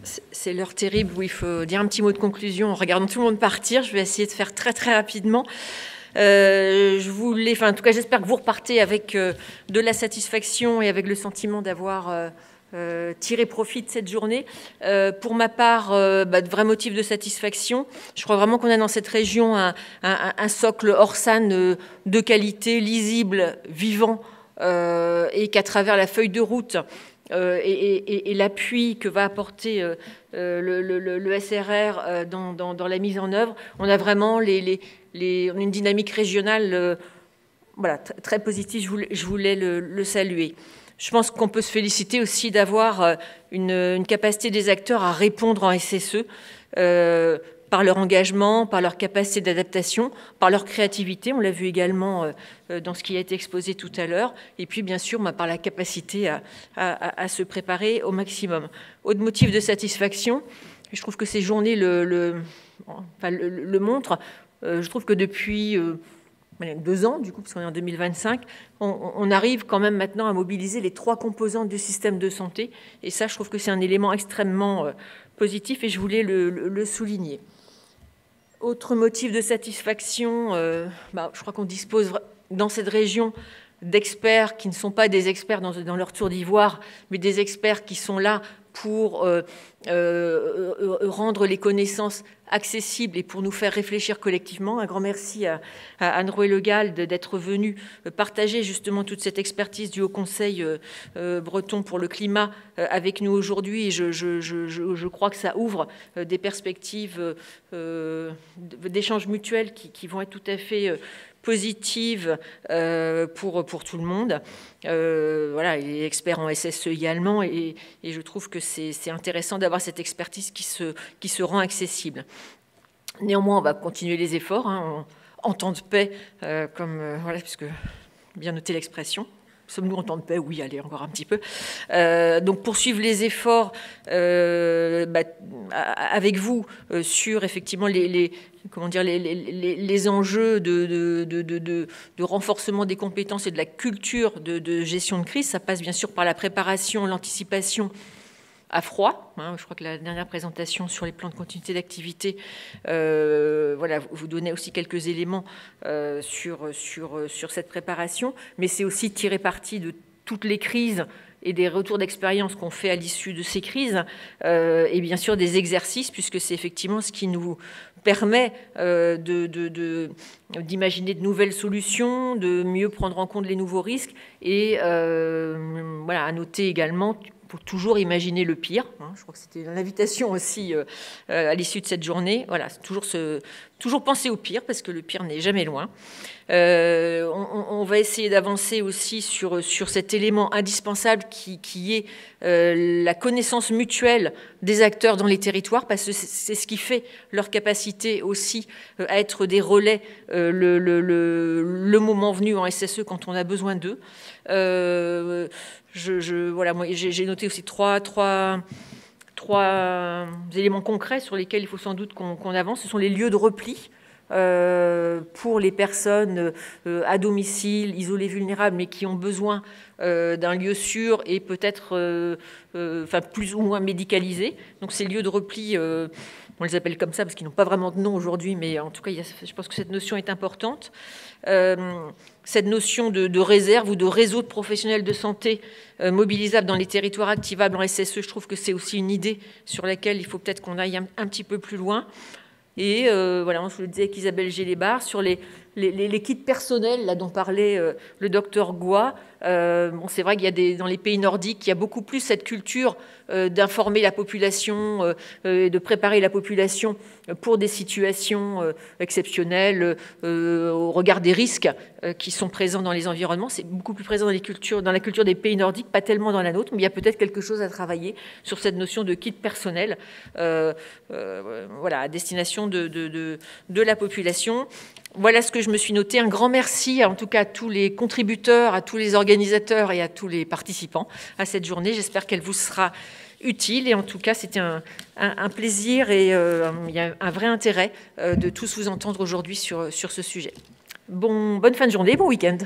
C'est l'heure terrible où il faut dire un petit mot de conclusion en regardant tout le monde partir. Je vais essayer de faire très très rapidement. En tout cas, j'espère que vous repartez avec de la satisfaction et avec le sentiment d'avoir tiré profit de cette journée. Pour ma part, de vrais motifs de satisfaction. Je crois vraiment qu'on a dans cette région un socle Orsan de qualité, lisible, vivant, et qu'à travers la feuille de route et l'appui que va apporter le SRR dans la mise en œuvre, on a vraiment une dynamique régionale très positive. Je voulais le saluer. Je pense qu'on peut se féliciter aussi d'avoir une capacité des acteurs à répondre en SSE par leur engagement, par leur capacité d'adaptation, par leur créativité. On l'a vu également dans ce qui a été exposé tout à l'heure. Et puis, bien sûr, par la capacité à se préparer au maximum. Autre motif de satisfaction, je trouve que ces journées le montrent. Je trouve que depuis 2 ans, du coup, parce qu'on est en 2025, on arrive quand même maintenant à mobiliser les 3 composantes du système de santé. Et ça, je trouve que c'est un élément extrêmement positif et je voulais le souligner. Autre motif de satisfaction, je crois qu'on dispose dans cette région d'experts qui ne sont pas des experts dans leur tour d'ivoire, mais des experts qui sont là pour rendre les connaissances accessibles et pour nous faire réfléchir collectivement. Un grand merci à Anne-Roé Le Gall d'être venue partager justement toute cette expertise du Haut Conseil breton pour le climat avec nous aujourd'hui. Et je crois que ça ouvre des perspectives d'échanges mutuels qui vont être tout à fait positives pour tout le monde. Les experts en SSE également, et je trouve que c'est intéressant d'avoir cette expertise qui se rend accessible. Néanmoins, on va continuer les efforts, en temps de paix, puisque bien noter l'expression. Sommes-nous en temps de paix? Oui, allez, encore un petit peu. Donc, poursuivre les efforts avec vous sur, effectivement, les enjeux de renforcement des compétences et de la culture de gestion de crise. Ça passe, bien sûr, par la préparation, l'anticipation à froid. Je crois que la dernière présentation sur les plans de continuité d'activité vous donnait aussi quelques éléments sur cette préparation, mais c'est aussi tirer parti de toutes les crises et des retours d'expérience qu'on fait à l'issue de ces crises, et bien sûr des exercices, puisque c'est effectivement ce qui nous permet d'imaginer de nouvelles solutions, de mieux prendre en compte les nouveaux risques, et à noter également pour toujours imaginer le pire. Je crois que c'était l'invitation aussi à l'issue de cette journée. Voilà, toujours penser au pire, parce que le pire n'est jamais loin. On va essayer d'avancer aussi sur cet élément indispensable qui est la connaissance mutuelle des acteurs dans les territoires, parce que c'est ce qui fait leur capacité aussi à être des relais le moment venu en SSE quand on a besoin d'eux. J'ai noté aussi trois éléments concrets sur lesquels il faut sans doute qu'on avance. Ce sont les lieux de repli pour les personnes à domicile, isolées, vulnérables, mais qui ont besoin d'un lieu sûr et peut-être plus ou moins médicalisé. Donc ces lieux de repli, on les appelle comme ça parce qu'ils n'ont pas vraiment de nom aujourd'hui, mais en tout cas, je pense que cette notion est importante. Cette notion de réserve ou de réseau de professionnels de santé mobilisables dans les territoires activables en SSE, je trouve que c'est aussi une idée sur laquelle il faut peut-être qu'on aille un petit peu plus loin. Et je le disais avec Isabelle Gélébar, sur les kits personnels là, dont parlait le docteur Goua. C'est vrai qu'il y a dans les pays nordiques, il y a beaucoup plus cette culture d'informer la population, de préparer la population pour des situations exceptionnelles au regard des risques qui sont présents dans les environnements. C'est beaucoup plus présent dans la culture des pays nordiques, pas tellement dans la nôtre, mais il y a peut-être quelque chose à travailler sur cette notion de kit personnel à destination de la population. Voilà ce que je me suis noté. Un grand merci, en tout cas, à tous les contributeurs, à tous les organisateurs et à tous les participants à cette journée. J'espère qu'elle vous sera utile. Et en tout cas, c'était un plaisir et il y a un vrai intérêt de tous vous entendre aujourd'hui sur ce sujet. Bonne fin de journée, bon week-end.